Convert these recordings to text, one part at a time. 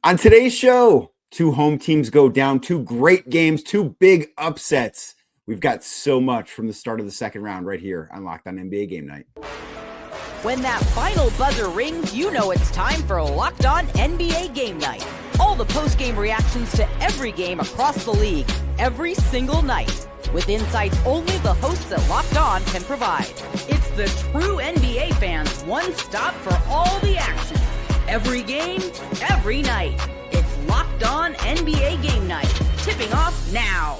On today's show, two home teams go down, two great games, two big upsets. We've got so much from the start of the second round right here on Locked On NBA Game Night. When that final buzzer rings, you know it's time for Locked On NBA Game Night. All the post-game reactions to every game across the league, every single night, with insights only the hosts at Locked On can provide. It's the true NBA fans' one stop for all the action. Every game, every night. It's Locked On NBA Game Night. Tipping off now.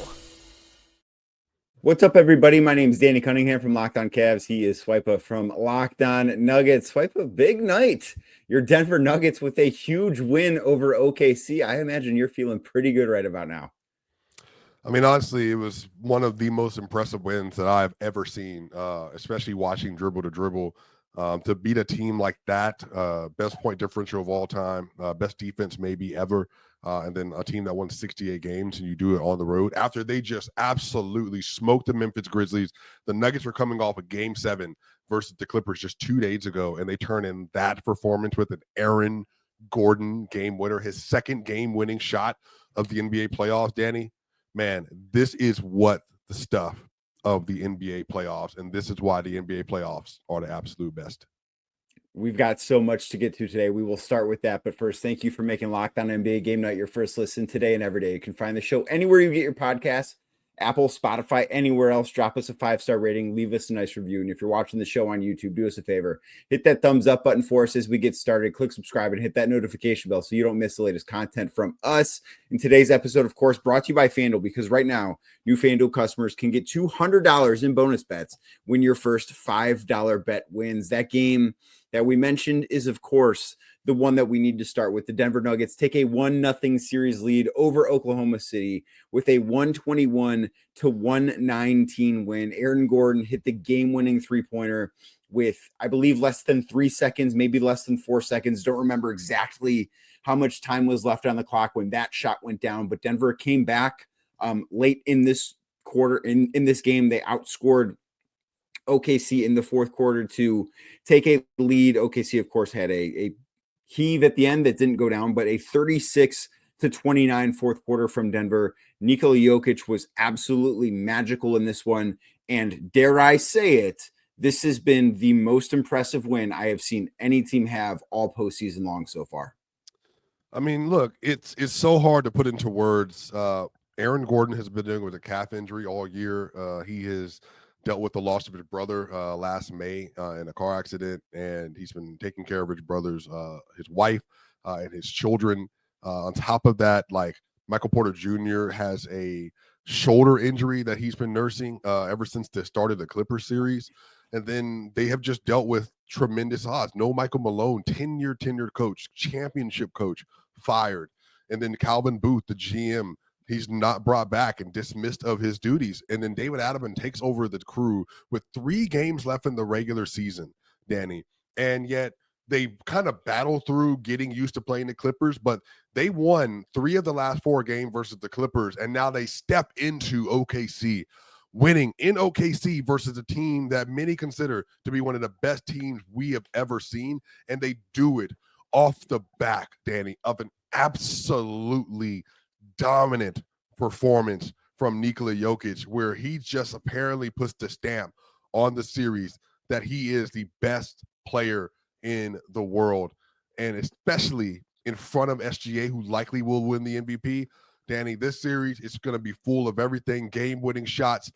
What's up, everybody? My name is Danny Cunningham from Locked On Cavs. He is Swipa from Locked On Nuggets. Swipa, big night. Your Denver Nuggets with a huge win over OKC. I imagine you're feeling pretty good right about now. I mean, honestly, it was one of the most impressive wins that I've ever seen, especially watching dribble to dribble. To beat a team like that, best point differential of all time, best defense maybe ever, and then a team that won 68 games, and you do it on the road after they just absolutely smoked the Memphis Grizzlies. The Nuggets were coming off a Game 7 versus the Clippers just 2 days ago, and they turn in that performance with an Aaron Gordon game winner, his second game-winning shot of the NBA playoffs. Danny, man, this is what the stuff of the NBA playoffs, and this is why the NBA playoffs are the absolute best. We've got so much to get to today. We will start with that, but first, thank you for making Locked On NBA Game Night your first listen today and every day. You can find the show anywhere you get your podcasts, Apple, Spotify, anywhere else. Drop us a 5-star rating, leave us a nice review, and if you're watching the show on YouTube, do us a favor. Hit that thumbs up button for us as we get started. Click subscribe and hit that notification bell so you don't miss the latest content from us. In today's episode, of course, brought to you by FanDuel, because right now, new FanDuel customers can get $200 in bonus bets when your first $5 bet wins. That game that we mentioned is, of course, the one that we need to start with. The Denver Nuggets take a 1-0 series lead over Oklahoma City with a 121-119 win. Aaron Gordon hit the game-winning three-pointer with, I believe, less than 3 seconds, maybe less than 4 seconds. Don't remember exactly how much time was left on the clock when that shot went down, but Denver came back late in this quarter. In this game, they outscored OKC in the fourth quarter to take a lead. OKC, of course, had a heave at the end that didn't go down, but a 36-29 fourth quarter from Denver. Nikola Jokić was absolutely magical in this one, and dare I say it, this has been the most impressive win I have seen any team have all postseason long so far. I mean, look, it's so hard to put into words. Aaron Gordon has been dealing with a calf injury all year. He has dealt with the loss of his brother last May in a car accident, and he's been taking care of his brother's, his wife, and his children. On top of that, like, Michael Porter Jr. has a shoulder injury that he's been nursing ever since the start of the Clippers series. And then they have just dealt with tremendous odds. No Michael Malone, 10-year tenured coach, championship coach, fired. And then Calvin Booth, the GM, he's not brought back and dismissed of his duties. And then David Adelman takes over the crew with 3 games left in the regular season, Danny. And yet they kind of battle through getting used to playing the Clippers, but they won 3 of the last 4 games versus the Clippers. And now they step into OKC, winning in OKC versus a team that many consider to be one of the best teams we have ever seen. And they do it off the back, Danny, of an absolutely dominant performance from Nikola Jokić, where he just apparently puts the stamp on the series that he is the best player in the world, and especially in front of SGA, who likely will win the MVP. Danny, this series is going to be full of everything, game-winning shots.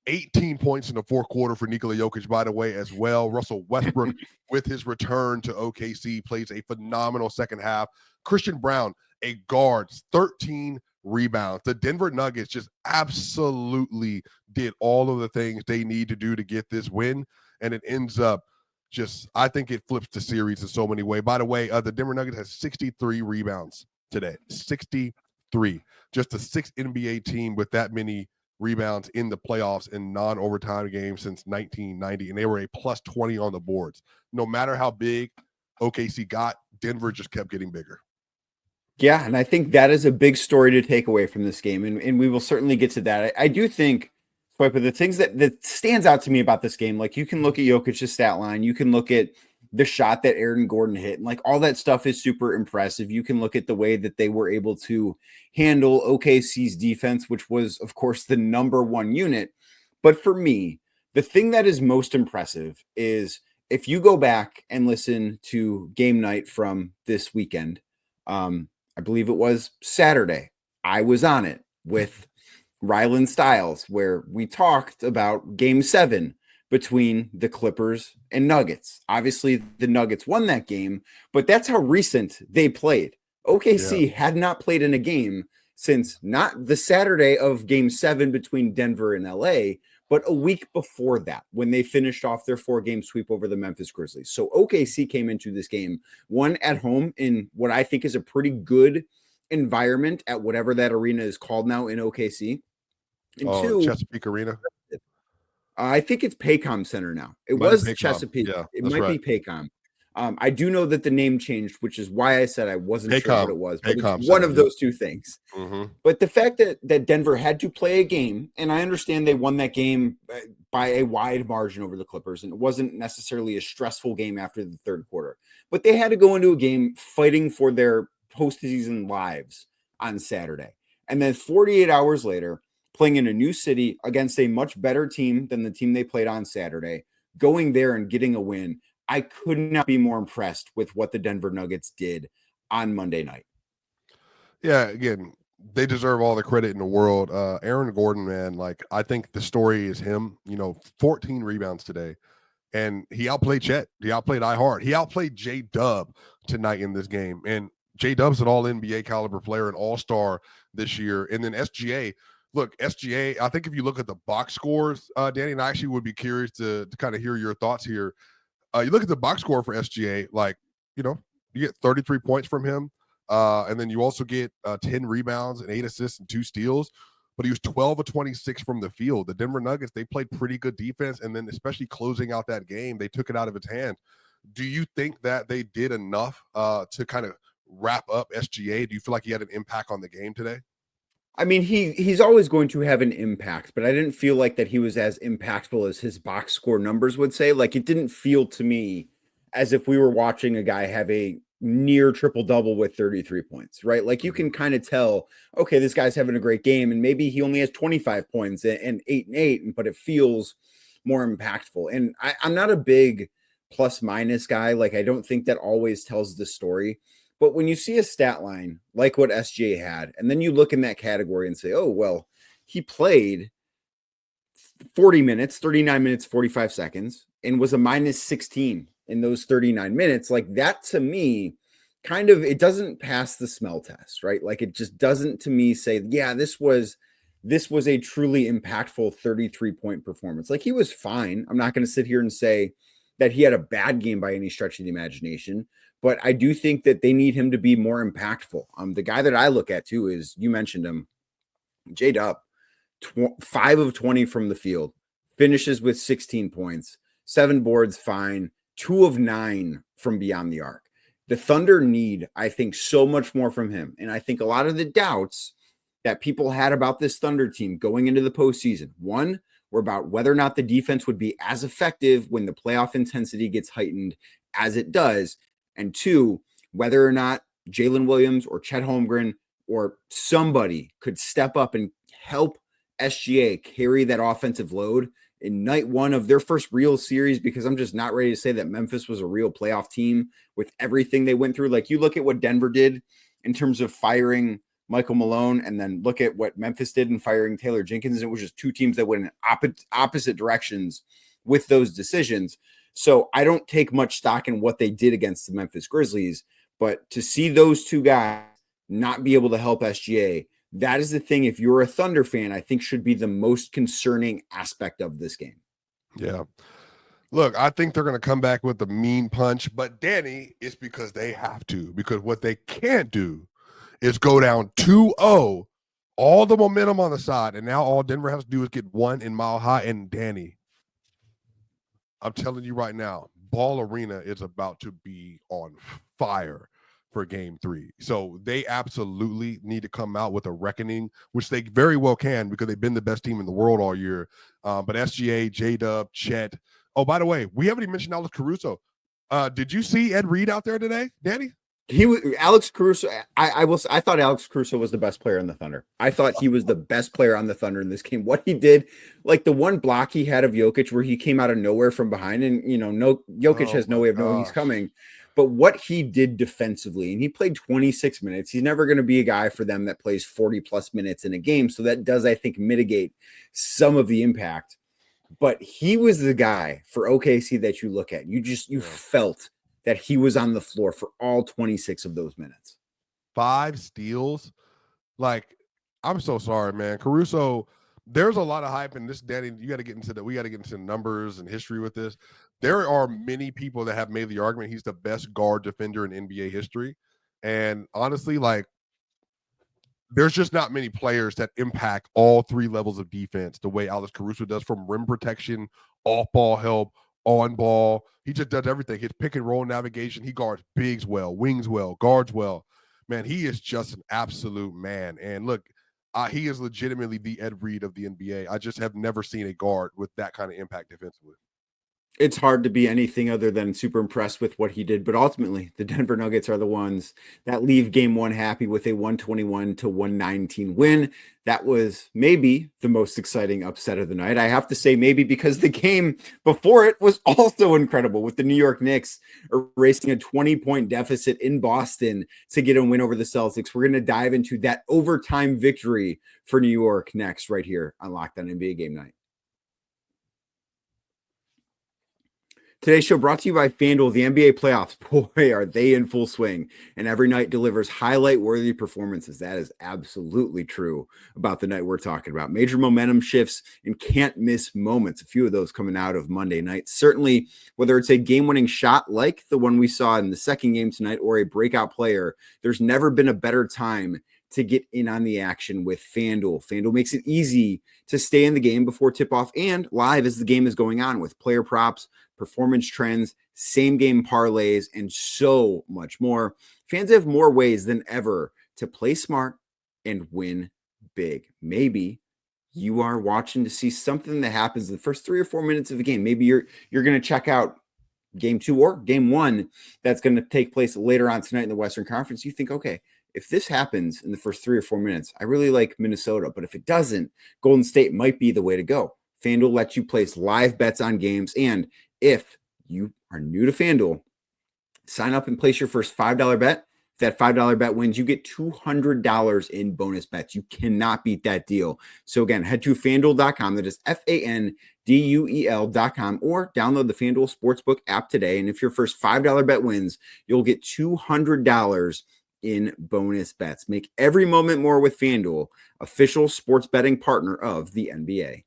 18 points in the fourth quarter for Nikola Jokić, by the way, as well. Russell Westbrook, with his return to OKC, plays a phenomenal second half. Christian Brown, a guard, 13 rebounds. The Denver Nuggets just absolutely did all of the things they need to do to get this win, and it ends up just, I think it flips the series in so many ways. By the way, the Denver Nuggets has 63 rebounds today. 63. Just the 6th NBA team with that many rebounds in the playoffs in non-overtime games since 1990, and they were a plus 20 on the boards. No matter how big OKC got, Denver just kept getting bigger. Yeah, and I think that is a big story to take away from this game, and we will certainly get to that. I do think, Swipa, the things that stands out to me about this game, like, you can look at Jokic's stat line, you can look at the shot that Aaron Gordon hit, and like all that stuff is super impressive. You can look at the way that they were able to handle OKC's defense, which was, of course, the number one unit. But for me, the thing that is most impressive is if you go back and listen to game night from this weekend, I believe it was Saturday. I was on it with Rylan Stiles, where we talked about game 7 between the Clippers and Nuggets. Obviously, the Nuggets won that game, but that's how recent they played. OKC had not played in a game since not the Saturday of game 7 between Denver and LA, but a week before that when they finished off their 4-game sweep over the Memphis Grizzlies. So OKC came into this game, one at home in what I think is a pretty good environment at whatever that arena is called now in OKC. And two, Chesapeake Arena. I think it's Paycom Center now. It Might was be Paycom. Chesapeake. Yeah, it that's might right. be Paycom. I do know that the name changed, which is why I said I wasn't sure what it was. But Paycom it's one Center, of those two things. Mm-hmm. But the fact that Denver had to play a game, and I understand they won that game by a wide margin over the Clippers, and it wasn't necessarily a stressful game after the third quarter, but they had to go into a game fighting for their postseason lives on Saturday. And then 48 hours later, playing in a new city against a much better team than the team they played on Saturday, going there and getting a win. I could not be more impressed with what the Denver Nuggets did on Monday night. Yeah, again, they deserve all the credit in the world. Aaron Gordon, man, like I think the story is him, 14 rebounds today. And he outplayed Chet. He outplayed iHeart. He outplayed J-Dub tonight in this game. And J-Dub's an all-NBA caliber player, an all-star this year. And then SGA, look, SGA, I think if you look at the box scores, Danny, and I actually would be curious to kind of hear your thoughts here. You look at the box score for SGA, you get 33 points from him. And then you also get 10 rebounds and 8 assists and 2 steals. But he was 12 of 26 from the field. The Denver Nuggets, they played pretty good defense. And then especially closing out that game, they took it out of its hands. Do you think that they did enough to kind of wrap up SGA? Do you feel like he had an impact on the game today? I mean, he's always going to have an impact, but I didn't feel like that he was as impactful as his box score numbers would say. Like, it didn't feel to me as if we were watching a guy have a near triple-double with 33 points, right? Like, you can kind of tell, okay, this guy's having a great game, and maybe he only has 25 points and 8 and 8, but it feels more impactful. And I'm not a big plus-minus guy. Like, I don't think that always tells the story. But when you see a stat line like what SGA had, and then you look in that category and say, oh, well, he played 40 minutes, 39 minutes, 45 seconds, and was a minus 16 in those 39 minutes. Like, that to me, kind of, it doesn't pass the smell test, right? Like, it just doesn't to me say, yeah, this was a truly impactful 33-point performance. Like, he was fine. I'm not going to sit here and say that he had a bad game by any stretch of the imagination. But I do think that they need him to be more impactful. The guy that I look at too is, you mentioned him, J-Dub, 5 of 20 from the field, finishes with 16 points, 7 boards, fine, 2 of 9 from beyond the arc. The Thunder need, I think, so much more from him. And I think a lot of the doubts that people had about this Thunder team going into the postseason, one, were about whether or not the defense would be as effective when the playoff intensity gets heightened as it does. And 2, whether or not Jalen Williams or Chet Holmgren or somebody could step up and help SGA carry that offensive load in night 1 of their first real series, because I'm just not ready to say that Memphis was a real playoff team with everything they went through. Like, you look at what Denver did in terms of firing Michael Malone, and then look at what Memphis did in firing Taylor Jenkins. It was just 2 teams that went in opposite directions with those decisions. So I don't take much stock in what they did against the Memphis Grizzlies, but to see those 2 guys not be able to help SGA, that is the thing, if you're a Thunder fan, I think should be the most concerning aspect of this game. Yeah. Look, I think they're going to come back with a mean punch, but Danny, it's because they have to, because what they can't do is go down 2-0, all the momentum on the side, and now all Denver has to do is get 1 in Mile High. And Danny, I'm telling you right now, Ball Arena is about to be on fire for game 3. So they absolutely need to come out with a reckoning, which they very well can, because they've been the best team in the world all year. But SGA, J-Dub, Chet. Oh, by the way, we haven't even mentioned Alex Caruso. Did you see Ed Reed out there today, Danny? He was Alex Caruso. I thought Alex Caruso was the best player on the Thunder. I thought he was the best player on the Thunder in this game. What he did, like the one block he had of Jokic, where he came out of nowhere from behind, and Jokic has no way of knowing he's coming. But what he did defensively, and he played 26 minutes. He's never going to be a guy for them that plays 40 plus minutes in a game. So that does, I think, mitigate some of the impact. But he was the guy for OKC that you look at. You felt that he was on the floor for all 26 of those minutes. 5 steals. Like, I'm so sorry, man. Caruso, there's a lot of hype in this, Danny. We got to get into the numbers and history with this. There are many people that have made the argument he's the best guard defender in NBA history. And honestly, like, there's just not many players that impact all 3 levels of defense the way Alex Caruso does, from rim protection, off-ball help, on ball. He just does everything. His pick and roll navigation. He guards bigs well, wings well, guards well. Man, he is just an absolute man. And look, he is legitimately the Ed Reed of the NBA. I just have never seen a guard with that kind of impact defensively. It's hard to be anything other than super impressed with what he did. But ultimately, the Denver Nuggets are the ones that leave game 1 happy with a 121-119 win. That was maybe the most exciting upset of the night. I have to say maybe because the game before it was also incredible, with the New York Knicks erasing a 20-point deficit in Boston to get a win over the Celtics. We're going to dive into that overtime victory for New York next, right here on Locked On NBA Game Night. Today's show brought to you by FanDuel. The NBA playoffs, boy, are they in full swing. And every night delivers highlight-worthy performances. That is absolutely true about the night we're talking about. Major momentum shifts and can't-miss moments. A few of those coming out of Monday night. Certainly, whether it's a game-winning shot like the one we saw in the second game tonight or a breakout player, there's never been a better time to get in on the action with FanDuel. FanDuel makes it easy to stay in the game before tip-off and live as the game is going on, with player props, performance trends, same game parlays, and so much more. Fans have more ways than ever to play smart and win big. Maybe you are watching to see something that happens in the first 3 or 4 minutes of the game. Maybe you're going to check out game 2 or game 1 that's going to take place later on tonight in the Western Conference. You think, okay, if this happens in the first 3 or 4 minutes, I really like Minnesota. But if it doesn't, Golden State might be the way to go. FanDuel lets you place live bets on games. And if you are new to FanDuel, sign up and place your first $5 bet. If that $5 bet wins, you get $200 in bonus bets. You cannot beat that deal. So again, head to FanDuel.com. That is FanDuel.com, or download the FanDuel Sportsbook app today. And if your first $5 bet wins, you'll get $200 in bonus bets. Make every moment more with FanDuel, official sports betting partner of the NBA.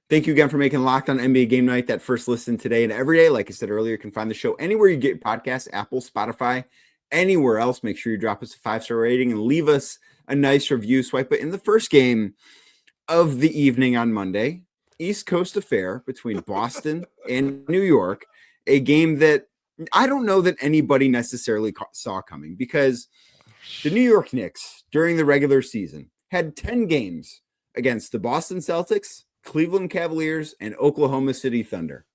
Thank you again for making Locked On NBA Game Night that first listen today and every day. Like I said earlier, you can find the show anywhere you get podcasts, Apple, Spotify, anywhere else. Make sure you drop us a 5-star rating and leave us a nice review. Swipa in the first game of the evening on Monday, East Coast affair between Boston and New York, a game that I don't know that anybody necessarily saw coming, because the New York Knicks during the regular season had 10 games against the Boston Celtics, Cleveland Cavaliers, and Oklahoma City Thunder.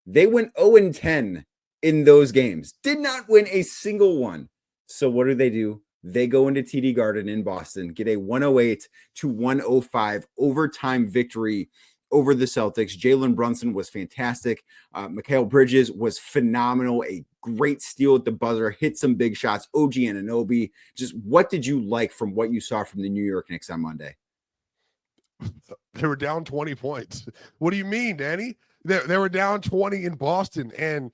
They went 0-10 in those games, did not win a single one. So what do? They go into TD Garden in Boston, get a 108-105 overtime victory over the Celtics. Jalen Brunson was fantastic. Mikal Bridges was phenomenal. A great steal at the buzzer, hit some big shots. OG Anunoby. Just what did you like from what you saw from the New York Knicks on Monday? They were down 20 points. What do you mean, Danny? They were down 20 in Boston. And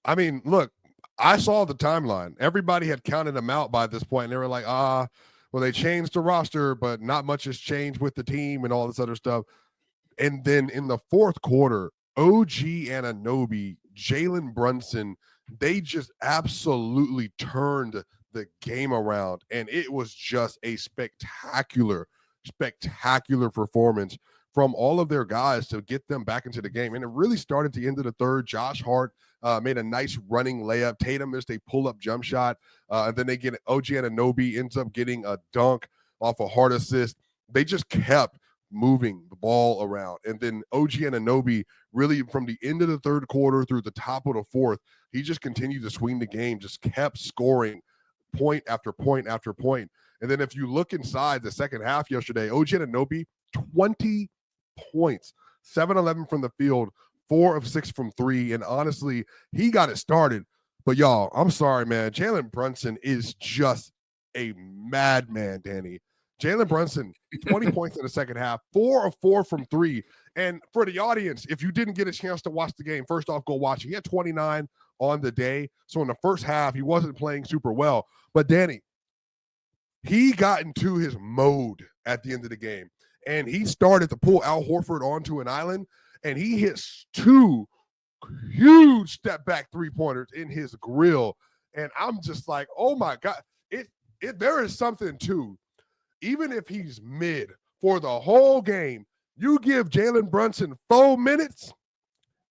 I mean, look, I saw the timeline. Everybody had counted them out by this point, and they were like, well, they changed the roster, but not much has changed with the team and all this other stuff. And then in the fourth quarter, OG Anunoby, Jalen Brunson, they just absolutely turned the game around. And it was just a spectacular performance from all of their guys to get them back into the game. And it really started at the end of the third. Josh Hart made a nice running layup. Tatum missed a pull-up jump shot. And then they get OG Anunoby ends up getting a dunk off a Hart assist. They just kept moving the ball around. And then OG Anunoby, really from the end of the third quarter through the top of the fourth, he just continued to swing the game, just kept scoring point after point after point. And then if you look inside the second half yesterday, OG Anunoby, 20 points, 7-11 from the field, 4 of 6 from 3. And honestly, he got it started. But y'all, I'm sorry, man. Jalen Brunson is just a madman, Danny. Jalen Brunson, 20 points in the second half, 4 of 4 from 3. And for the audience, if you didn't get a chance to watch the game, first off, go watch it. He had 29 on the day. So in the first half, he wasn't playing super well. But Danny, he got into his mode at the end of the game. And he started to pull Al Horford onto an island, and he hits 2 huge step back 3-pointers in his grill. And I'm just like, oh my God, there is something to, even if he's mid for the whole game, you give Jalen Brunson 4 minutes,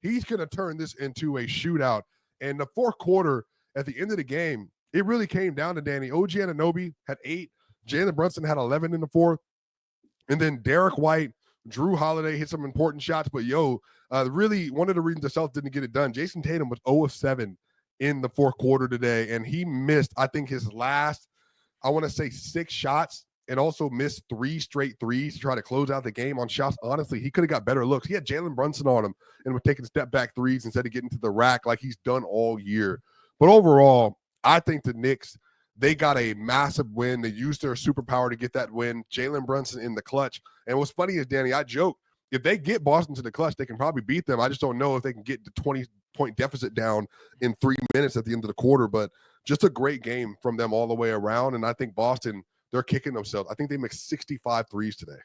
he's going to turn this into a shootout. And the fourth quarter, at the end of the game, it really came down to Danny. OG Anunoby had 8. Jalen Brunson had 11 in the fourth. And then Derek White, Drew Holiday hit some important shots. But, really one of the reasons the Celtics didn't get it done, Jason Tatum was 0 of 7 in the fourth quarter today. And he missed, I think, his last, I want to say 6 shots, and also missed 3 straight threes to try to close out the game on shots. Honestly, he could have got better looks. He had Jalen Brunson on him and was taking step back threes instead of getting to the rack like he's done all year. But overall, I think the Knicks, they got a massive win. They used their superpower to get that win. Jalen Brunson in the clutch. And what's funny is, Danny, I joke, if they get Boston to the clutch, they can probably beat them. I just don't know if they can get the 20-point deficit down in 3 minutes at the end of the quarter. But just a great game from them all the way around. And I think Boston, they're kicking themselves. I think they missed 65 threes today.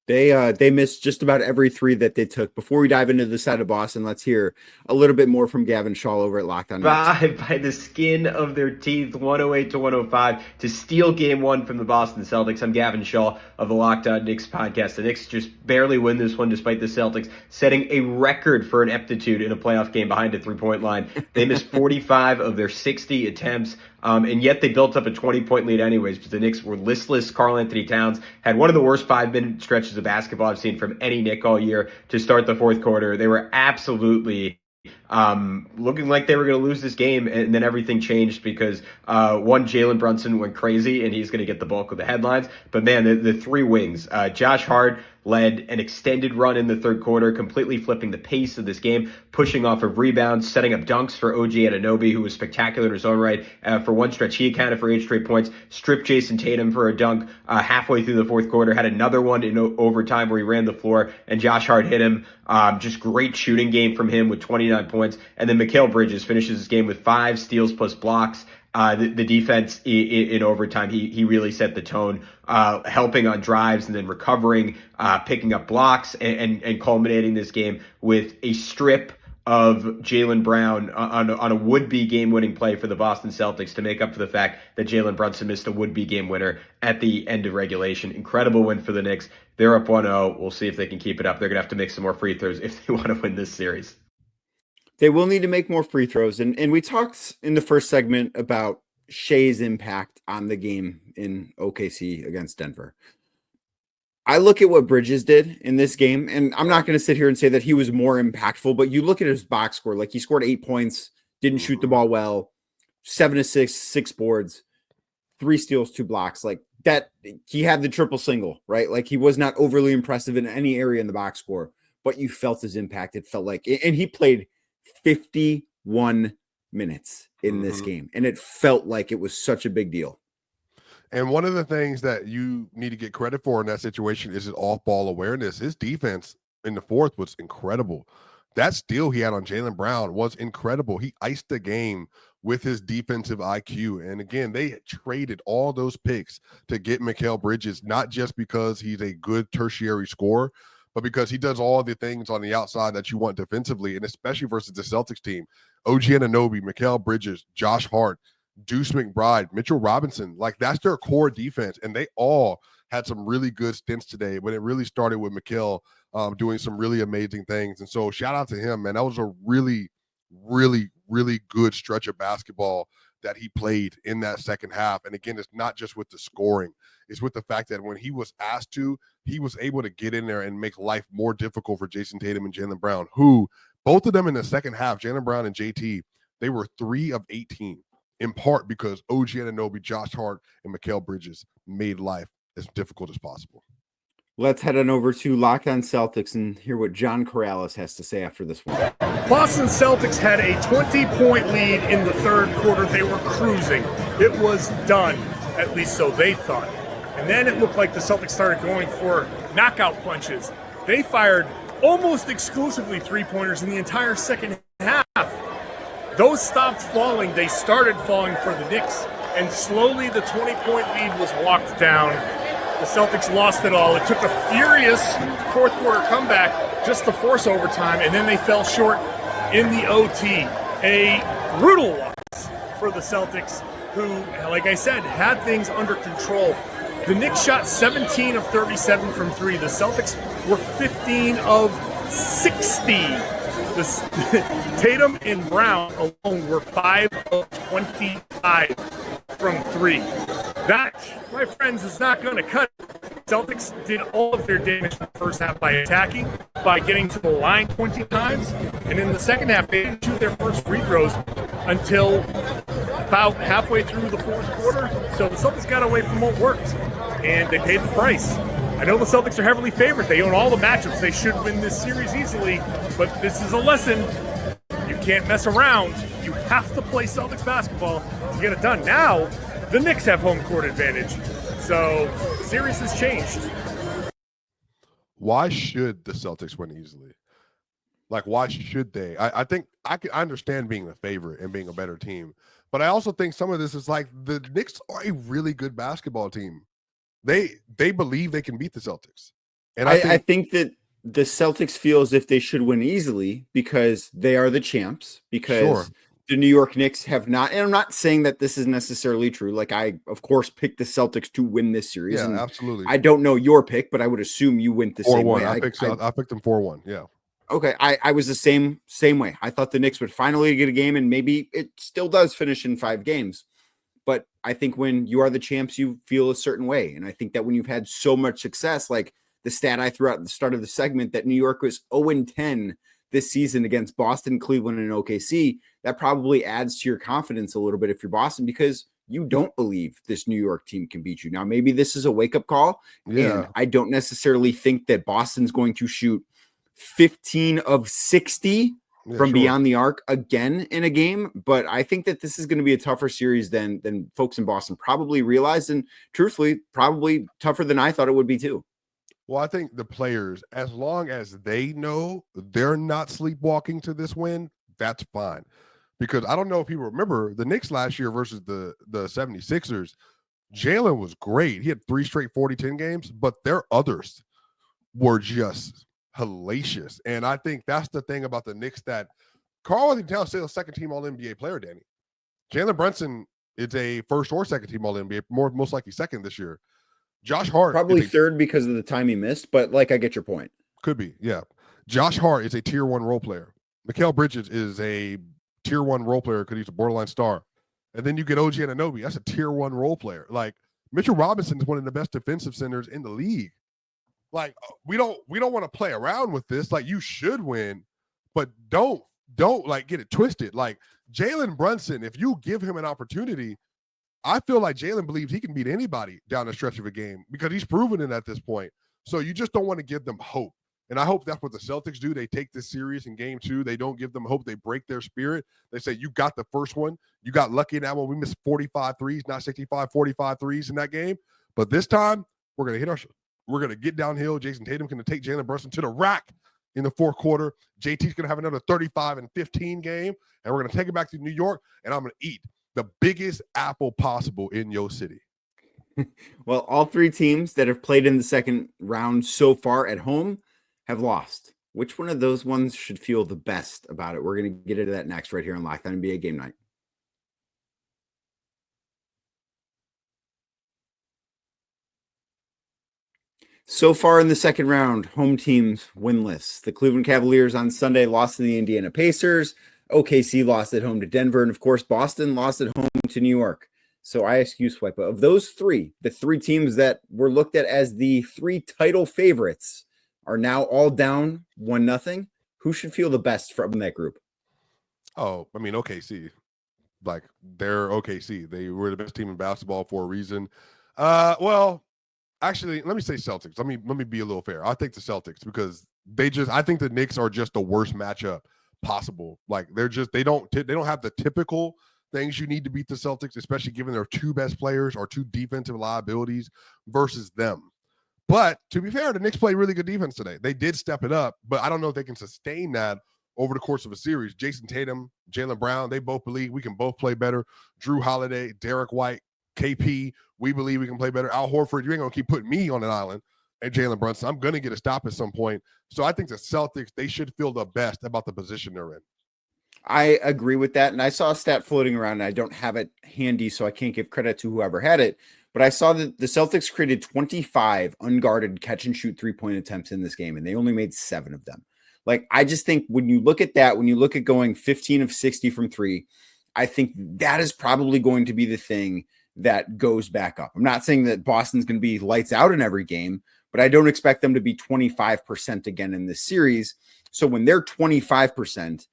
They missed just about every 3 that they took. Before we dive into the side of Boston, let's hear a little bit more from Gavin Shaw over at Locked On Knicks. By the skin of their teeth, 108-105 to steal game 1 from the Boston Celtics. I'm Gavin Shaw of the Locked On Knicks podcast. The Knicks just barely win this one despite the Celtics setting a record for ineptitude in a playoff game behind a 3-point line. They missed 45 of their 60 attempts. And yet they built up a 20-point lead anyways, but the Knicks were listless. Karl Anthony Towns had one of the worst 5-minute stretches of basketball I've seen from any Knick all year to start the fourth quarter. They were absolutely looking like they were going to lose this game, and then everything changed because Jalen Brunson went crazy, and he's going to get the bulk of the headlines. But man, the 3 wings, Josh Hart led an extended run in the third quarter, completely flipping the pace of this game, pushing off of rebounds, setting up dunks for OG Anunoby, who was spectacular in his own right. For one stretch, he accounted for 8 straight points, stripped Jason Tatum for a dunk halfway through the fourth quarter, had another one in overtime where he ran the floor, and Josh Hart hit him. Just great shooting game from him with 29 points. And then Mikal Bridges finishes this game with 5 steals plus blocks. The defense in overtime, he really set the tone, helping on drives and then recovering, picking up blocks, and culminating this game with a strip of Jaylen Brown on a would-be game-winning play for the Boston Celtics to make up for the fact that Jalen Brunson missed a would-be game winner at the end of regulation. Incredible win for the Knicks. They're up 1-0. We'll see if they can keep it up. They're going to have to make some more free throws if they want to win this series. They will need to make more free throws. And we talked in the first segment about Shai's impact on the game in OKC against Denver. I look at what Bridges did in this game, and I'm not going to sit here and say that he was more impactful, but you look at his box score, like he scored 8 points, didn't shoot the ball well, 7 assists, 6 boards, 3 steals, 2 blocks. Like that, he had the triple single, right? Like he was not overly impressive in any area in the box score, but you felt his impact. It felt like, and he played 51 minutes in this game, and it felt like it was such a big deal. And one of the things that you need to get credit for in that situation is his off-ball awareness. His defense in the fourth was incredible. That steal he had on Jaylen Brown was incredible. He iced the game with his defensive IQ. And again, they traded all those picks to get Mikal Bridges, not just because he's a good tertiary scorer, but because he does all the things on the outside that you want defensively, and especially versus the Celtics team. OG Anunoby, Mikal Bridges, Josh Hart, Deuce McBride, Mitchell Robinson, like that's their core defense, and they all had some really good stints today, but it really started with Mikal doing some really amazing things. And so shout out to him, man. That was a really, really, really good stretch of basketball that he played in that second half. And again, it's not just with the scoring. It's with the fact that when he was asked to, he was able to get in there and make life more difficult for Jason Tatum and Jaylen Brown, who both of them in the second half, Jaylen Brown and JT, they were 3 of 18, in part because OG Anunoby, Josh Hart, and Mikal Bridges made life as difficult as possible. Let's head on over to Locked On Celtics and hear what John Corrales has to say after this one. Boston Celtics had a 20-point lead in the third quarter. They were cruising. It was done, at least so they thought. And then it looked like the Celtics started going for knockout punches. They fired almost exclusively three-pointers in the entire second half. Those stopped falling. They started falling for the Knicks. And slowly the 20-point lead was walked down. The Celtics lost it all. It took a furious fourth quarter comeback just to force overtime, and then they fell short in the OT. A brutal loss for the Celtics, who, like I said, had things under control. The Knicks shot 17 of 37 from three. The Celtics were 15 of 60. Tatum and Brown alone were 5 of 25 from three. That, my friends, is not going to cut. Celtics did all of their damage in the first half by attacking, by getting to the line 20 times, and in the second half, they didn't shoot their first free throws until about halfway through the fourth quarter. So the Celtics got away from what worked, and they paid the price. I know the Celtics are heavily favored. They own all the matchups. They should win this series easily, but this is a lesson. You can't mess around. You have to play Celtics basketball to get it done. Now, the Knicks have home court advantage. So the series has changed. Why should the Celtics win easily? Like, why should they? I think I understand being the favorite and being a better team, but I also think some of this is like the Knicks are a really good basketball team. They believe they can beat the Celtics. And I think that the Celtics feel as if they should win easily because they are the champs, because the New York Knicks have not, and I'm not saying that this is necessarily true. Like, I, of course, picked the Celtics to win this series. Yeah, and absolutely. I don't know your pick, but I would assume you went the same way. I picked them 4-1. Yeah. Okay. I was the same way. I thought the Knicks would finally get a game, and maybe it still does finish in 5 games. But I think when you are the champs, you feel a certain way. And I think that when you've had so much success, like the stat I threw out at the start of the segment, that New York was 0-10 this season against Boston, Cleveland, and OKC, that probably adds to your confidence a little bit if you're Boston, because you don't believe this New York team can beat you. Now, maybe this is a wake-up call, and I don't necessarily think that Boston's going to shoot 15 of 60 from beyond the arc again in a game, but I think that this is going to be a tougher series than folks in Boston probably realized, and truthfully, probably tougher than I thought it would be too. Well, I think the players, as long as they know they're not sleepwalking to this win, that's fine. Because I don't know if people remember the Knicks last year versus the 76ers. Jalen was great. He had 3 straight 40-10 games, but their others were just hellacious. And I think that's the thing about the Knicks, that Karl-Anthony Towns still a second-team All-NBA player, Danny. Jalen Brunson is a first or second-team All-NBA, most likely second this year. Josh Hart probably third because of the time he missed, but like, I get your point. Could be, yeah. Josh Hart is a tier 1 role player. Mikal Bridges is a tier 1 role player because he's a borderline star. And then you get OG Anunoby. That's a tier 1 role player. Like, Mitchell Robinson is one of the best defensive centers in the league. Like, we don't want to play around with this. Like, you should win, but don't like get it twisted. Like, Jalen Brunson, if you give him an opportunity, I feel like Jalen believes he can beat anybody down the stretch of a game because he's proven it at this point. So you just don't want to give them hope. And I hope that's what the Celtics do. They take this series in game 2. They don't give them hope. They break their spirit. They say, you got the first one. You got lucky in that one. We missed 45 threes, not 65, 45 threes in that game. But this time, we're going to hit our – we're going to get downhill. Jason Tatum's going to take Jalen Brunson to the rack in the fourth quarter. JT's going to have another 35 and 15 game. And we're going to take it back to New York, and I'm going to eat the biggest apple possible in your city. Well, all 3 teams that have played in the second round so far at home have lost. Which one of those ones should feel the best about it? We're going to get into that next right here on Locked On NBA Game Night. So far in the second round, home teams winless. The Cleveland Cavaliers on Sunday lost to the Indiana Pacers. OKC lost at home to Denver, and of course, Boston lost at home to New York. So I ask you, Swipa, of those three, the three teams that were looked at as the three title favorites are now all down 1-0. Who should feel the best from that group? Oh, I mean, OKC. Like, they're OKC. They were the best team in basketball for a reason. Well, actually, let me say Celtics. Let me be a little fair. I think the Celtics, because I think the Knicks are just the worst matchup possible. Like, they don't have the typical things you need to beat the Celtics, especially given their two best players are two defensive liabilities versus them. But to be fair, the Knicks played really good defense today. They did step it up, but I don't know if they can sustain that over the course of a series. Jason Tatum, Jalen Brown, they both believe we can both play better. Drew Holiday, Derek White, KP, we believe we can play better. Al Horford, you ain't going to keep putting me on an island. And Jalen Brunson, I'm going to get a stop at some point. So I think the Celtics, they should feel the best about the position they're in. I agree with that. And I saw a stat floating around, and I don't have it handy, so I can't give credit to whoever had it. But I saw that the Celtics created 25 unguarded catch and shoot 3-point attempts in this game, and they only made 7 of them. Like, I just think when you look at that, when you look at going 15 of 60 from 3, I think that is probably going to be the thing that goes back up. I'm not saying that Boston's going to be lights out in every game, but I don't expect them to be 25% again in this series. So when they're 25%,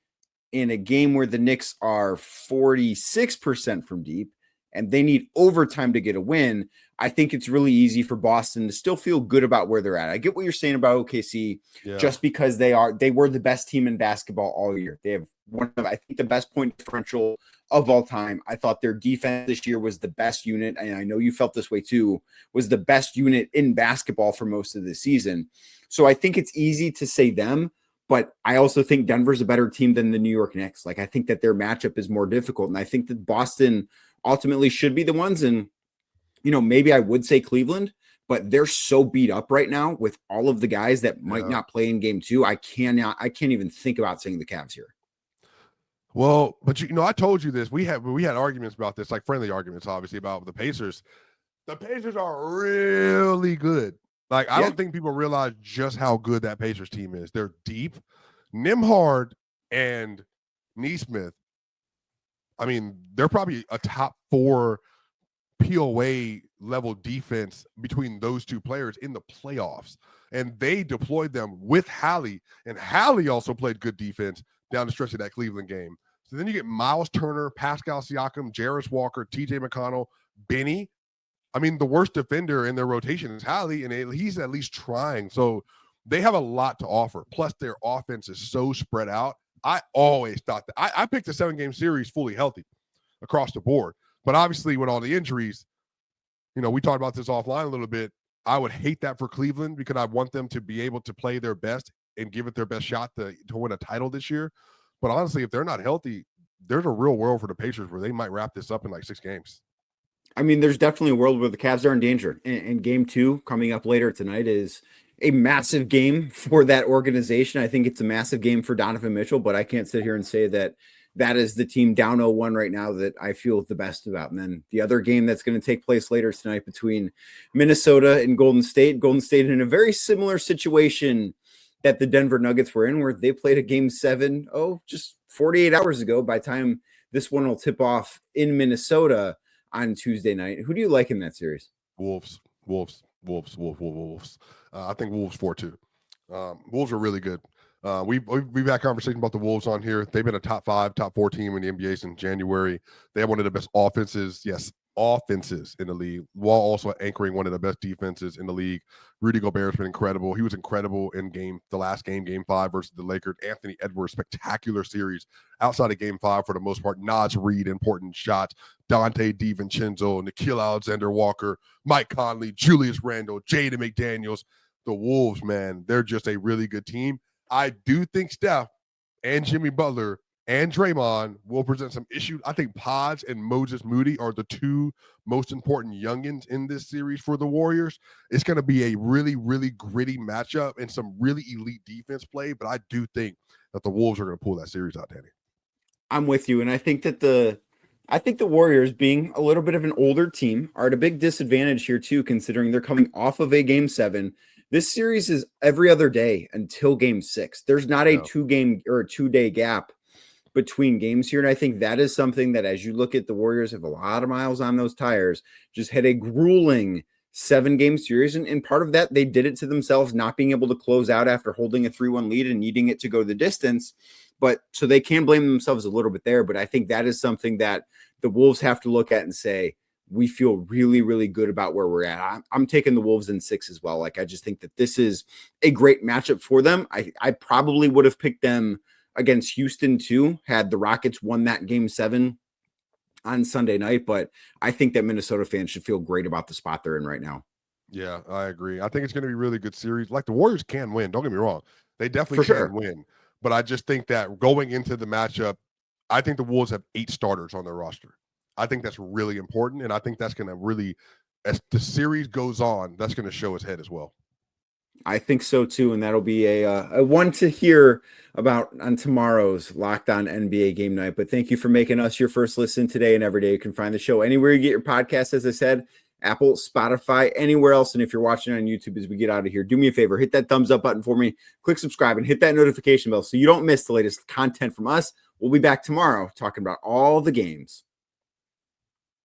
in a game where the Knicks are 46% from deep and they need overtime to get a win, I think it's really easy for Boston to still feel good about where they're at. I get what you're saying about OKC, just because they were the best team in basketball all year. They have one of, I think, the best point differential of all time. I thought their defense this year was the best unit, and I know you felt this way too, was the best unit in basketball for most of the season. So I think it's easy to say them. But I also think Denver's a better team than the New York Knicks. Like, I think that their matchup is more difficult. And I think that Boston ultimately should be the ones. And, maybe I would say Cleveland, but they're so beat up right now with all of the guys that might not play in game 2. I can't even think about saying the Cavs here. Well, but I told you this. We had arguments about this, like friendly arguments, obviously, about the Pacers. The Pacers are really good. Like, I don't think people realize just how good that Pacers team is. They're deep. Nembhard and Nesmith, I mean, they're probably a top 4 POA level defense between those two players in the playoffs. And they deployed them with Hallie. And Hallie also played good defense down the stretch of that Cleveland game. So then you get Miles Turner, Pascal Siakam, Jarris Walker, TJ McConnell, Benny. I mean, the worst defender in their rotation is Hallie, and he's at least trying. So they have a lot to offer. Plus, their offense is so spread out. I always thought that. I picked a 7-game series fully healthy across the board. But obviously, with all the injuries, we talked about this offline a little bit. I would hate that for Cleveland because I want them to be able to play their best and give it their best shot to win a title this year. But honestly, if they're not healthy, there's a real world for the Pacers where they might wrap this up in like 6 games. I mean, there's definitely a world where the Cavs are in danger. And game 2 coming up later tonight is a massive game for that organization. I think it's a massive game for Donovan Mitchell, but I can't sit here and say that is the team down 0-1 right now that I feel the best about. And then the other game that's going to take place later tonight between Minnesota and Golden State in a very similar situation that the Denver Nuggets were in, where they played a game 7, just 48 hours ago. By the time this one will tip off in Minnesota on Tuesday night. Who do you like in that series? Wolves. I think Wolves 4-2. Wolves are really good. We've had conversation about the Wolves on here. They've been a top 5, top 4 team in the NBA since January. They have one of the best offenses in the league, while also anchoring one of the best defenses in the league. Rudy Gobert's been incredible. He was incredible in the last game, game 5 versus the Lakers. Anthony Edwards, spectacular series outside of game 5 for the most part. Naz Reid, important shots. Dante DiVincenzo, Nickeil Alexander-Walker, Mike Conley, Julius Randle, Jaden McDaniels. The Wolves, man, they're just a really good team. I do think Steph and Jimmy Butler and Draymond will present some issues. I think Pods and Moses Moody are the 2 most important youngins in this series for the Warriors. It's going to be a really, really gritty matchup and some really elite defense play, but I do think that the Wolves are going to pull that series out, Danny. I'm with you, and I think that the Warriors, being a little bit of an older team, are at a big disadvantage here too, considering they're coming off of a game 7. This series is every other day until game 6. There's not a 2-game or a 2-day gap between games here. And I think that is something that, as you look at the Warriors have a lot of miles on those tires, just had a grueling 7-game series. And part of that, they did it to themselves, not being able to close out after holding a 3-1 lead and needing it to go the distance. But so they can blame themselves a little bit there. But I think that is something that the Wolves have to look at and say, we feel really, really good about where we're at. I'm taking the Wolves in 6 as well. Like, I just think that this is a great matchup for them. I probably would have picked them against Houston too, had the Rockets won that game 7 on Sunday night. But I think that Minnesota fans should feel great about the spot they're in right now. Yeah, I agree. I think it's going to be a really good series. Like, the Warriors can win. Don't get me wrong. They definitely can win. But I just think that going into the matchup, I think the Wolves have 8 starters on their roster. I think that's really important. And I think that's going to really, as the series goes on, that's going to show its head as well. I think so too, and that'll be a one to hear about on tomorrow's Locked On NBA Game Night. But thank you for making us your first listen today and every day. You can find the show anywhere you get your podcast, as I said, Apple, Spotify, anywhere else. And if you're watching on YouTube as we get out of here, do me a favor, hit that thumbs up button for me, click subscribe, and hit that notification bell so you don't miss the latest content from us. We'll be back tomorrow talking about all the games.